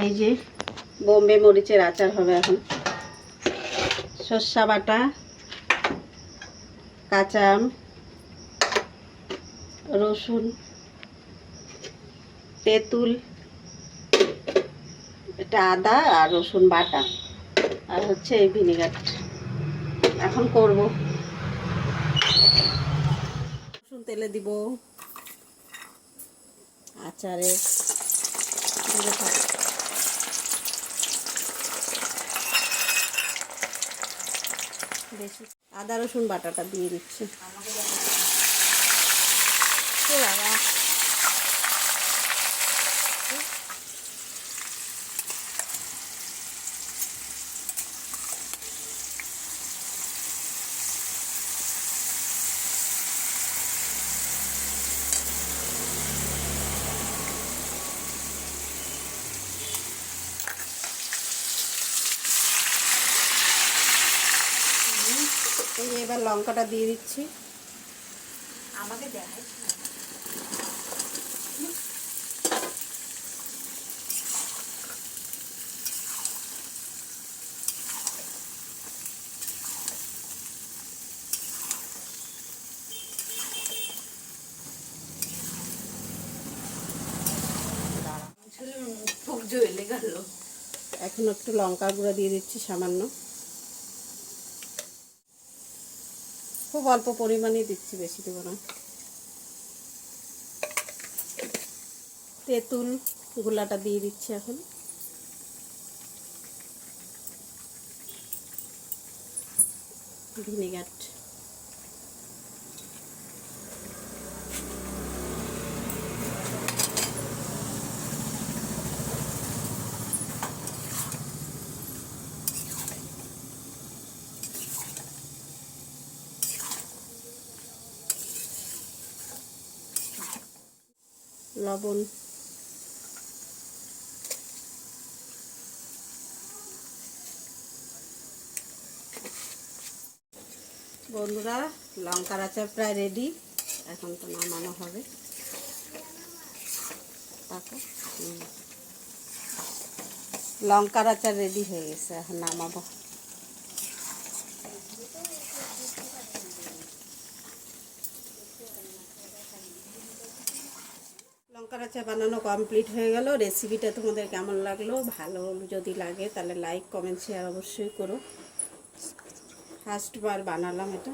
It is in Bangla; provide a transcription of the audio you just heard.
এই যে বোম্বে মরিচের আচার হবে এখন। সর্ষা বাটা, কাঁচা আম, রসুন, তেঁতুল, এটা আদা আর রসুন বাটা, আর হচ্ছে এই ভিনেগার। এখন করব। রসুন তেলে দিব, আচারে দিয়ে থাকবে। বেশি আদা রসুন বাটাটা দিয়ে দিচ্ছি। এই যে এবার লঙ্কাটা দিয়ে দিচ্ছি। আমাকে দেখাই জ্বলে গেল। এখন একটু লঙ্কা গুঁড়ো দিয়ে দিচ্ছি সামান্য, খুব অল্প পরিমাণে দিচ্ছি, বেশি দেবো না। তেঁতুল গুলাটা দিয়ে দিচ্ছি এখন। ভিনেগার, লবণ, বন্ধুরা লঙ্কার আচার প্রায় রেডি, এখন তো নামানো হবে। লঙ্কার আচার রেডি হয়ে গেছে, এখন নামাবো। লঙ্কার আচার বানানো কমপ্লিট হয়ে গেল। রেসিপিটা তোমাদের কেমন লাগলো? ভালো যদি লাগে তাহলে লাইক কমেন্ট শেয়ার অবশ্যই করো। ফার্স্টবার বানালাম এটা।